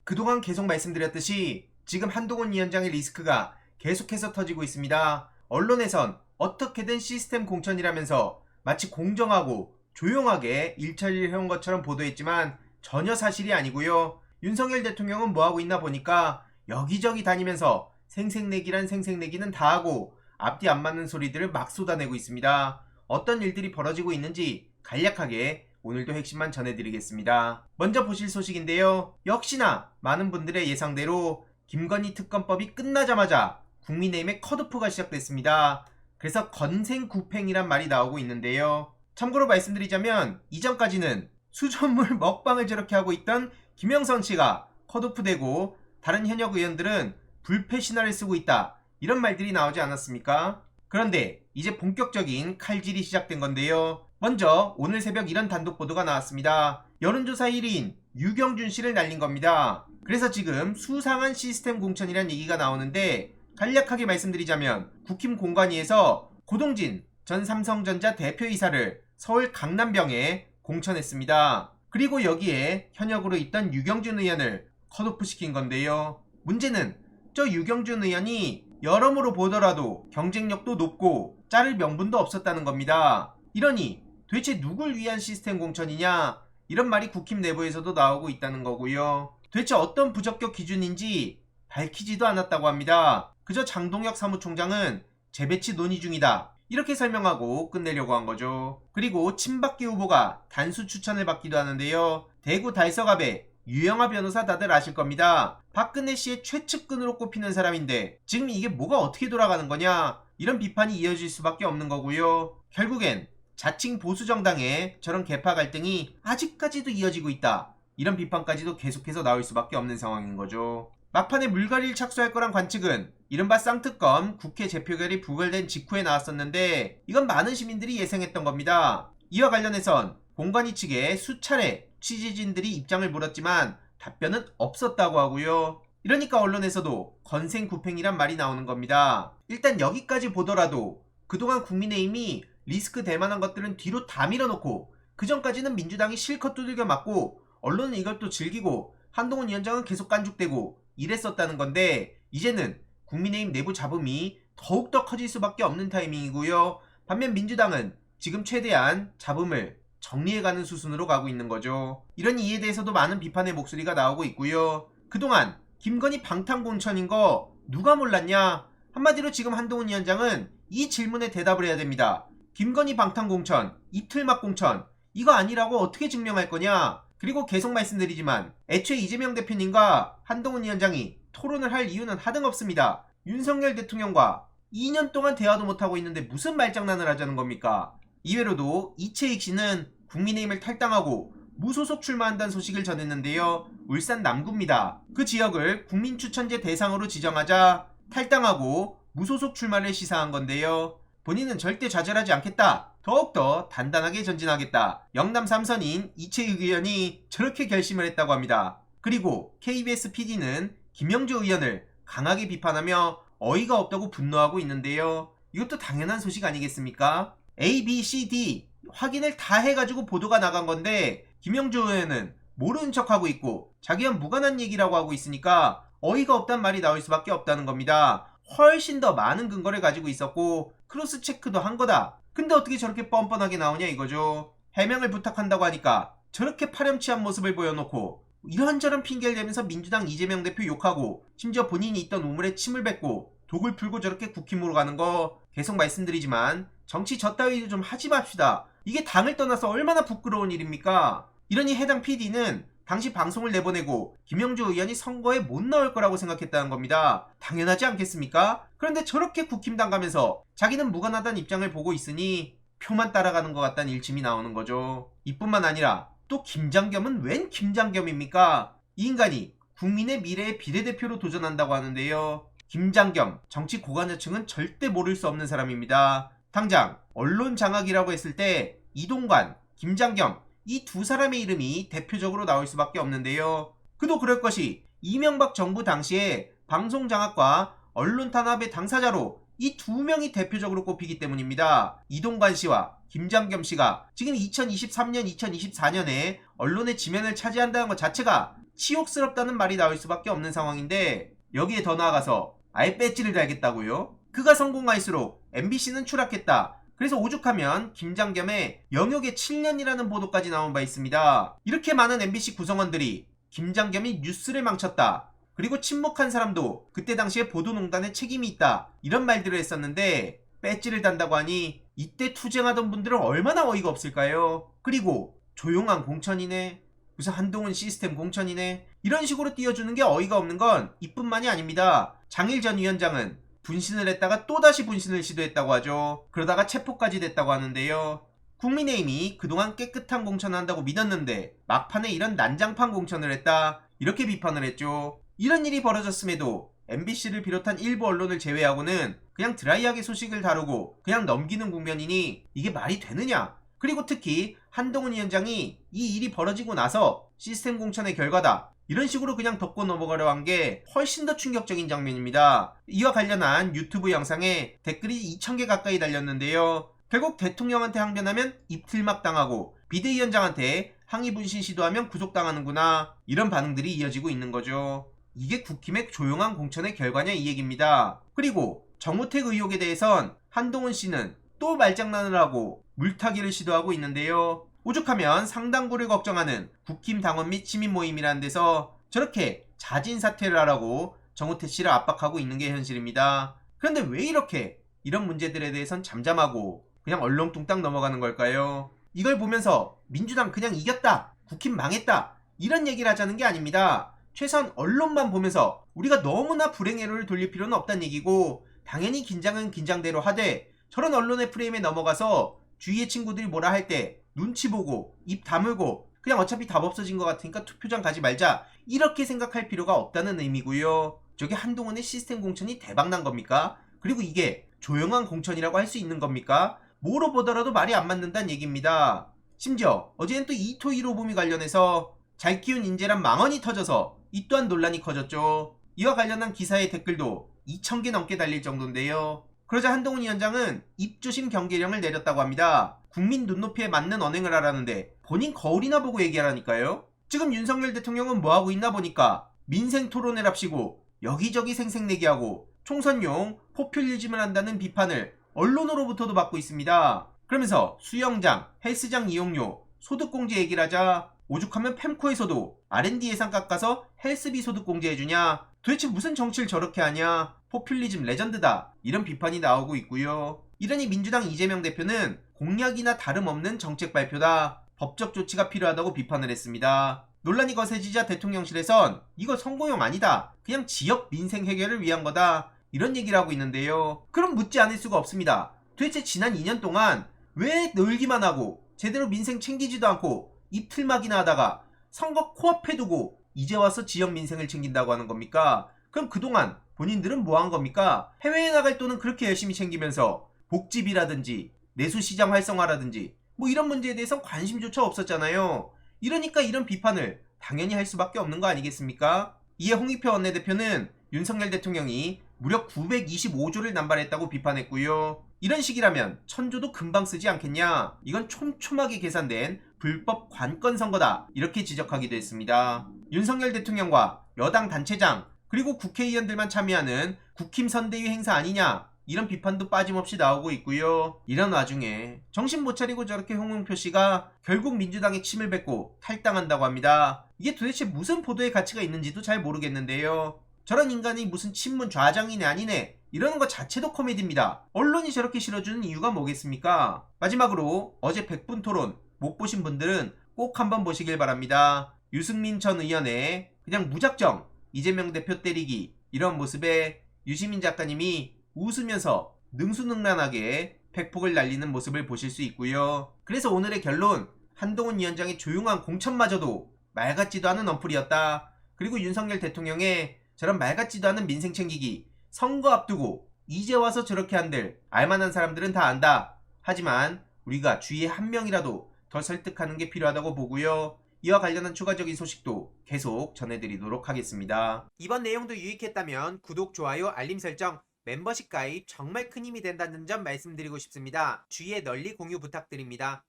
그동안 계속 말씀드렸듯이 지금 한동훈 위원장의 리스크가 계속해서 터지고 있습니다. 언론에선 어떻게든 시스템 공천이라면서 마치 공정하고 조용하게 일처리를 해온 것처럼 보도했지만 전혀 사실이 아니고요. 윤석열 대통령은 뭐하고 있나 보니까 여기저기 다니면서 생색내기란 생색내기는 다 하고 앞뒤 안 맞는 소리들을 막 쏟아내고 있습니다. 어떤 일들이 벌어지고 있는지 간략하게 오늘도 핵심만 전해드리겠습니다. 먼저 보실 소식인데요. 역시나 많은 분들의 예상대로 김건희 특검법이 끝나자마자 국민의힘의 컷오프가 시작됐습니다. 그래서 건생구팽이란 말이 나오고 있는데요. 참고로 말씀드리자면 이전까지는 수돗물 먹방을 저렇게 하고 있던 김영선 씨가 컷오프되고 다른 현역 의원들은 불패 신화를 쓰고 있다, 이런 말들이 나오지 않았습니까? 그런데 이제 본격적인 칼질이 시작된 건데요. 먼저 오늘 새벽 이런 단독 보도가 나왔습니다. 여론조사 1위인 유경준 씨를 날린 겁니다. 그래서 지금 수상한 시스템 공천이란 얘기가 나오는데, 간략하게 말씀드리자면 국힘 공관위에서 고동진 전 삼성전자 대표이사를 서울 강남병에 공천했습니다. 그리고 여기에 현역으로 있던 유경준 의원을 컷오프 시킨 건데요. 문제는 저 유경준 의원이 여러모로 보더라도 경쟁력도 높고 자를 명분도 없었다는 겁니다. 이러니 도대체 누굴 위한 시스템 공천이냐, 이런 말이 국힘 내부에서도 나오고 있다는 거고요. 도대체 어떤 부적격 기준인지 밝히지도 않았다고 합니다. 그저 장동혁 사무총장은 재배치 논의 중이다, 이렇게 설명하고 끝내려고 한 거죠. 그리고 친박계 후보가 단수 추천을 받기도 하는데요. 대구 달서갑의 유영하 변호사 다들 아실 겁니다. 박근혜 씨의 최측근으로 꼽히는 사람인데 지금 이게 뭐가 어떻게 돌아가는 거냐, 이런 비판이 이어질 수밖에 없는 거고요. 결국엔 자칭 보수정당의 저런 계파 갈등이 아직까지도 이어지고 있다, 이런 비판까지도 계속해서 나올 수밖에 없는 상황인 거죠. 막판에 물갈이를 착수할 거란 관측은 이른바 쌍특검 국회 재표결이 부결된 직후에 나왔었는데, 이건 많은 시민들이 예상했던 겁니다. 이와 관련해선 공관위 측에 수차례 취재진들이 입장을 물었지만 답변은 없었다고 하고요. 이러니까 언론에서도 건생구팽이란 말이 나오는 겁니다. 일단 여기까지 보더라도 그동안 국민의힘이 리스크 될 만한 것들은 뒤로 다 밀어놓고 그전까지는 민주당이 실컷 두들겨 맞고 언론은 이걸 또 즐기고 한동훈 위원장은 계속 깐죽대고 이랬었다는 건데, 이제는 국민의힘 내부 잡음이 더욱더 커질 수밖에 없는 타이밍이고요. 반면 민주당은 지금 최대한 잡음을 정리해가는 수순으로 가고 있는 거죠. 이런 이에 대해서도 많은 비판의 목소리가 나오고 있고요. 그동안 김건희 방탄공천인 거 누가 몰랐냐? 한마디로 지금 한동훈 위원장은 이 질문에 대답을 해야 됩니다. 김건희 방탄공천, 이틀막 공천, 이거 아니라고 어떻게 증명할 거냐? 그리고 계속 말씀드리지만 애초에 이재명 대표님과 한동훈 위원장이 토론을 할 이유는 하등없습니다. 윤석열 대통령과 2년 동안 대화도 못하고 있는데 무슨 말장난을 하자는 겁니까? 이외로도 이채익 씨는 국민의힘을 탈당하고 무소속 출마한다는 소식을 전했는데요. 울산 남구입니다. 그 지역을 국민추천제 대상으로 지정하자 탈당하고 무소속 출마를 시사한 건데요. 본인은 절대 좌절하지 않겠다, 더욱더 단단하게 전진하겠다, 영남 3선인 이채익 의원이 저렇게 결심을 했다고 합니다. 그리고 KBS PD는 김영주 의원을 강하게 비판하며 어이가 없다고 분노하고 있는데요. 이것도 당연한 소식 아니겠습니까? A, B, C, D 확인을 다 해가지고 보도가 나간 건데 김영주 의원은 모르는 척하고 있고 자기와 무관한 얘기라고 하고 있으니까 어이가 없단 말이 나올 수밖에 없다는 겁니다. 훨씬 더 많은 근거를 가지고 있었고 크로스 체크도 한 거다. 근데 어떻게 저렇게 뻔뻔하게 나오냐 이거죠. 해명을 부탁한다고 하니까 저렇게 파렴치한 모습을 보여놓고 이런저런 핑계를 대면서 민주당 이재명 대표 욕하고 심지어 본인이 있던 우물에 침을 뱉고 독을 풀고 저렇게 국힘으로 가는 거, 계속 말씀드리지만 정치 저따위도 좀 하지 맙시다. 이게 당을 떠나서 얼마나 부끄러운 일입니까? 이러니 해당 PD는 당시 방송을 내보내고 김영주 의원이 선거에 못 나올 거라고 생각했다는 겁니다. 당연하지 않겠습니까? 그런데 저렇게 국힘당 가면서 자기는 무관하다는 입장을 보고 있으니 표만 따라가는 것 같다는 일침이 나오는 거죠. 이뿐만 아니라 또 김장겸은 웬 김장겸입니까? 이 인간이 국민의 미래의 비례대표로 도전한다고 하는데요. 김장겸 정치 고관여층은 절대 모를 수 없는 사람입니다. 당장 언론 장악이라고 했을 때 이동관, 김장겸 이 두 사람의 이름이 대표적으로 나올 수밖에 없는데요. 그도 그럴 것이 이명박 정부 당시에 방송 장악과 언론 탄압의 당사자로 이 두 명이 대표적으로 꼽히기 때문입니다. 이동관 씨와 김장겸 씨가 지금 2023년, 2024년에 언론의 지면을 차지한다는 것 자체가 치욕스럽다는 말이 나올 수밖에 없는 상황인데, 여기에 더 나아가서 아예 배지를 달겠다고요? 그가 성공할수록 MBC는 추락했다. 그래서 오죽하면 김장겸의 영역의 7년이라는 보도까지 나온 바 있습니다. 이렇게 많은 MBC 구성원들이 김장겸이 뉴스를 망쳤다, 그리고 침묵한 사람도 그때 당시에 보도농단에 책임이 있다, 이런 말들을 했었는데 배지를 단다고 하니 이때 투쟁하던 분들은 얼마나 어이가 없을까요? 그리고 조용한 공천이네, 무슨 한동훈 시스템 공천이네, 이런 식으로 띄워주는 게 어이가 없는 건 이뿐만이 아닙니다. 장일 전 위원장은 분신을 했다가 또다시 분신을 시도했다고 하죠. 그러다가 체포까지 됐다고 하는데요. 국민의힘이 그동안 깨끗한 공천을 한다고 믿었는데 막판에 이런 난장판 공천을 했다, 이렇게 비판을 했죠. 이런 일이 벌어졌음에도 MBC를 비롯한 일부 언론을 제외하고는 그냥 드라이하게 소식을 다루고 그냥 넘기는 국면이니 이게 말이 되느냐. 그리고 특히 한동훈 위원장이 이 일이 벌어지고 나서 시스템 공천의 결과다, 이런 식으로 그냥 덮고 넘어가려 한 게 훨씬 더 충격적인 장면입니다. 이와 관련한 유튜브 영상에 댓글이 2000개 가까이 달렸는데요. 결국 대통령한테 항변하면 입틀막 당하고 비대위원장한테 항의 분신 시도하면 구속당하는구나, 이런 반응들이 이어지고 있는 거죠. 이게 국힘의 조용한 공천의 결과냐, 이 얘기입니다. 그리고 정우택 의혹에 대해선 한동훈 씨는 또 말장난을 하고 물타기를 시도하고 있는데요. 오죽하면 상당부를 걱정하는 국힘 당원 및 시민 모임이라는 데서 저렇게 자진 사퇴를 하라고 정우택 씨를 압박하고 있는 게 현실입니다. 그런데 왜 이렇게 이런 문제들에 대해선 잠잠하고 그냥 얼렁뚱땅 넘어가는 걸까요? 이걸 보면서 민주당 그냥 이겼다, 국힘 망했다, 이런 얘기를 하자는 게 아닙니다. 최소한 언론만 보면서 우리가 너무나 불행해를 돌릴 필요는 없다는 얘기고, 당연히 긴장은 긴장대로 하되 저런 언론의 프레임에 넘어가서 주위의 친구들이 뭐라 할 때 눈치 보고 입 다물고 그냥 어차피 답 없어진 것 같으니까 투표장 가지 말자, 이렇게 생각할 필요가 없다는 의미고요. 저게 한동훈의 시스템 공천이 대박난 겁니까? 그리고 이게 조용한 공천이라고 할 수 있는 겁니까? 뭐로 보더라도 말이 안 맞는다는 얘기입니다. 심지어 어제는 또 이토 1호범위 관련해서 잘 키운 인재란 망언이 터져서 이 또한 논란이 커졌죠. 이와 관련한 기사의 댓글도 2000개 넘게 달릴 정도인데요. 그러자 한동훈 위원장은 입조심 경계령을 내렸다고 합니다. 국민 눈높이에 맞는 언행을 하라는데 본인 거울이나 보고 얘기하라니까요. 지금 윤석열 대통령은 뭐하고 있나 보니까 민생 토론회랍시고 여기저기 생색내기하고 총선용 포퓰리즘을 한다는 비판을 언론으로부터도 받고 있습니다. 그러면서 수영장, 헬스장 이용료, 소득공제 얘기를 하자 오죽하면 펜코에서도 R&D 예산 깎아서 헬스비 소득공제 해주냐, 도대체 무슨 정치를 저렇게 하냐, 포퓰리즘 레전드다, 이런 비판이 나오고 있고요. 이러니 민주당 이재명 대표는 공약이나 다름없는 정책 발표다, 법적 조치가 필요하다고 비판을 했습니다. 논란이 거세지자 대통령실에선 이거 성공용 아니다, 그냥 지역 민생 해결을 위한 거다, 이런 얘기를 하고 있는데요. 그럼 묻지 않을 수가 없습니다. 도대체 지난 2년 동안 왜 놀기만 하고 제대로 민생 챙기지도 않고 입틀막이나 하다가 선거 코앞에 두고 이제 와서 지역 민생을 챙긴다고 하는 겁니까? 그럼 그동안 본인들은 뭐 한 겁니까? 해외에 나갈 돈은 그렇게 열심히 챙기면서 복지비라든지 내수시장 활성화라든지 뭐 이런 문제에 대해서 관심조차 없었잖아요. 이러니까 이런 비판을 당연히 할 수밖에 없는 거 아니겠습니까? 이에 홍익표 원내대표는 윤석열 대통령이 무려 925조를 남발했다고 비판했고요. 이런 식이라면 1000조도 금방 쓰지 않겠냐? 이건 촘촘하게 계산된 불법 관건 선거다, 이렇게 지적하기도 했습니다. 윤석열 대통령과 여당 단체장 그리고 국회의원들만 참여하는 국힘 선대위 행사 아니냐, 이런 비판도 빠짐없이 나오고 있고요. 이런 와중에 정신 못 차리고 저렇게 홍영표 씨가 결국 민주당의 침을 뱉고 탈당한다고 합니다. 이게 도대체 무슨 보도의 가치가 있는지도 잘 모르겠는데요. 저런 인간이 무슨 친문 좌장이네 아니네 이러는 것 자체도 코미디입니다. 언론이 저렇게 실어주는 이유가 뭐겠습니까? 마지막으로 어제 100분 토론 못 보신 분들은 꼭 한번 보시길 바랍니다. 유승민 전 의원의 그냥 무작정 이재명 대표 때리기, 이런 모습에 유시민 작가님이 웃으면서 능수능란하게 팩폭을 날리는 모습을 보실 수 있고요. 그래서 오늘의 결론, 한동훈 위원장의 조용한 공천마저도 말 같지도 않은 언플이었다. 그리고 윤석열 대통령의 저런 말 같지도 않은 민생 챙기기, 선거 앞두고 이제 와서 저렇게 한들 알만한 사람들은 다 안다. 하지만 우리가 주위에 한 명이라도 더 설득하는 게 필요하다고 보고요. 이와 관련한 추가적인 소식도 계속 전해드리도록 하겠습니다. 이번 내용도 유익했다면 구독, 좋아요, 알림 설정, 멤버십 가입 정말 큰 힘이 된다는 점 말씀드리고 싶습니다. 주위에 널리 공유 부탁드립니다.